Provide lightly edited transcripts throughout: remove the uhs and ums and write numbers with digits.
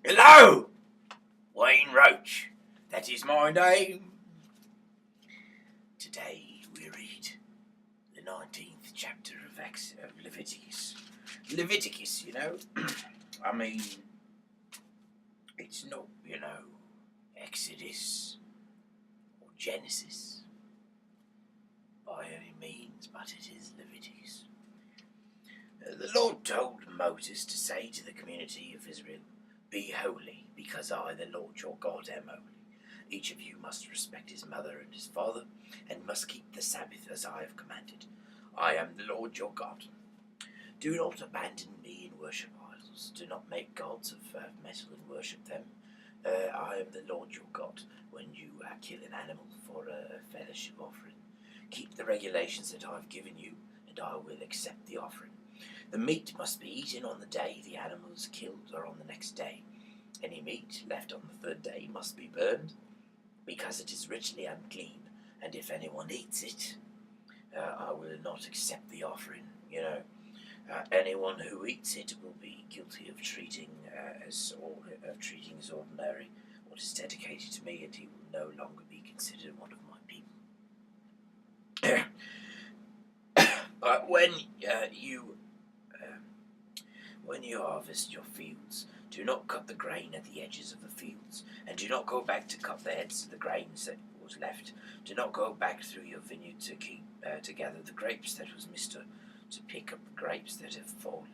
Hello! Wayne Roach. That is my name. Today we read the 19th chapter of Leviticus. Leviticus, I mean, it's not, Exodus or Genesis by any means, but it is Leviticus. The Lord told Moses to say to the community of Israel, "Be holy, because I, the Lord your God, am holy. Each of you must respect his mother and his father, and must keep the Sabbath as I have commanded. I am the Lord your God. Do not abandon me and worship idols. Do not make gods of metal and worship them. I am the Lord your God. When you kill an animal for a fellowship offering, keep the regulations that I have given you, and I will accept the offering. The meat must be eaten on the day the animal is killed or on the next day. Any meat left on the third day must be burned, because it is ritually unclean, and if anyone eats it, I will not accept the offering. Anyone who eats it will be guilty of treating as ordinary what is dedicated to me, and he will no longer be considered one of my people. But when you harvest your fields, do not cut the grain at the edges of the fields, and do not go back to cut the heads of the grains that was left. Do not go back through your vineyard to gather the grapes that was missed, to pick up the grapes that have fallen.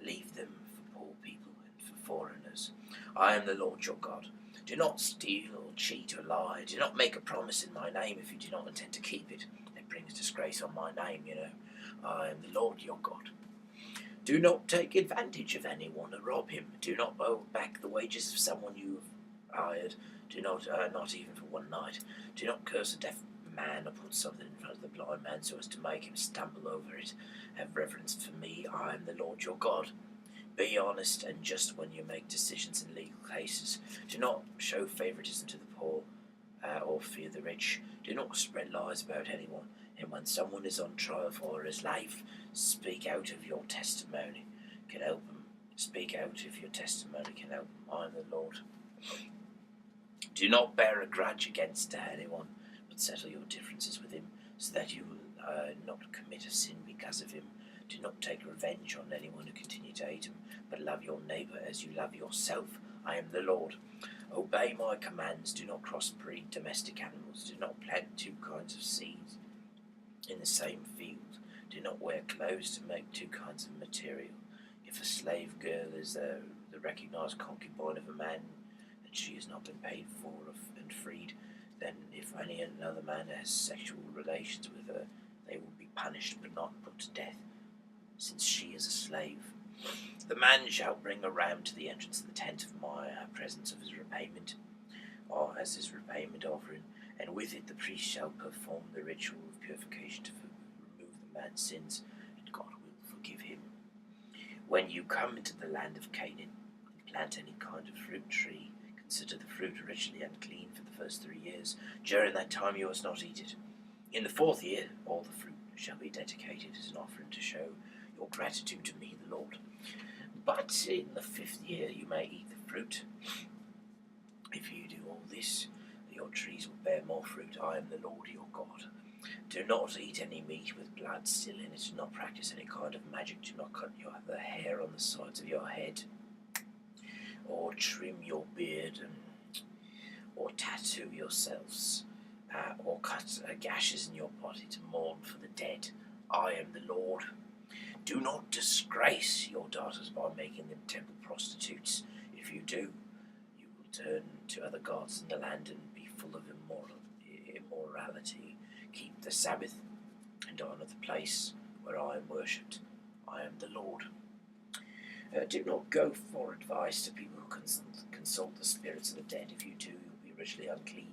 Leave them for poor people and for foreigners. I am the Lord your God. Do not steal or cheat or lie. Do not make a promise in my name if you do not intend to keep it. It brings disgrace on my name, I am the Lord your God. Do not take advantage of anyone or rob him. Do not owe back the wages of someone you have hired. Do not even for one night. Do not curse a deaf man or put something in front of the blind man so as to make him stumble over it. Have reverence for me. I am the Lord your God. Be honest and just when you make decisions in legal cases. Do not show favoritism to the poor or fear the rich. Do not spread lies about anyone. And when someone is on trial for his life, speak out of your testimony can help him. Speak out if your testimony can help him. I am the Lord. Do not bear a grudge against anyone, but settle your differences with him, so that you will not commit a sin because of him. Do not take revenge on anyone who continue to hate him, but love your neighbour as you love yourself. I am the Lord. Obey my commands. Do not crossbreed domestic animals. Do not plant two kinds of seeds in the same field. Do not wear clothes to make two kinds of material. If a slave girl is the recognized concubine of a man, and she has not been paid for and freed, then if any another man has sexual relations with her, they will be punished but not put to death, since she is a slave. The man shall bring a ram to the entrance of the tent of my presence of his repayment, or as his repayment offering, and with it the priest shall perform the ritual of purification to remove the man's sins, and God will forgive him. When you come into the land of Canaan and plant any kind of fruit tree, consider the fruit ritually unclean for the first 3 years. During that time you must not eat it. In the 4th year all the fruit shall be dedicated as an offering to show your gratitude to me, the Lord. But in the 5th year you may eat the fruit. If you do all this, your trees will bear more fruit. I am the Lord your God. Do not eat any meat with blood still in it. Do not practice any kind of magic. Do not cut the hair on the sides of your head, or trim your beard, or tattoo yourselves, or cut gashes in your body to mourn for the dead. I am the Lord. Do not disgrace your daughters by making them temple prostitutes. If you do, you will turn to other gods in the land and be full of immorality. Keep the Sabbath and honour the place where I am worshipped. I am the Lord. Do not go for advice to people who consult the spirits of the dead. If you do, you'll be ritually unclean.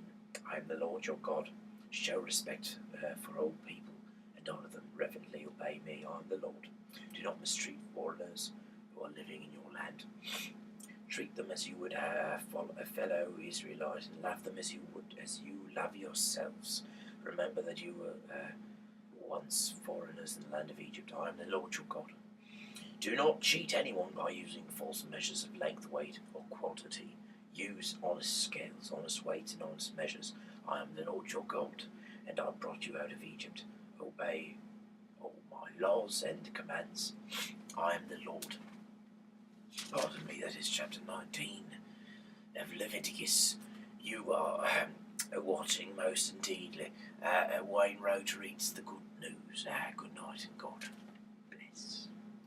I am the Lord your God. Show respect for old people and honour them. Reverently obey me. I am the Lord. Do not mistreat foreigners who are living in your land. Treat them as you would a fellow Israelite, and love them as you love yourselves. Remember that you were once foreigners in the land of Egypt. I am the Lord your God. Do not cheat anyone by using false measures of length, weight, or quantity. Use honest scales, honest weights, and honest measures. I am the Lord your God, and I brought you out of Egypt. Obey all my laws and commands. I am the Lord. Pardon me, that is chapter 19 of Leviticus. You are watching most indeedly. Wayne Roach reads the good news. Good night and God bless.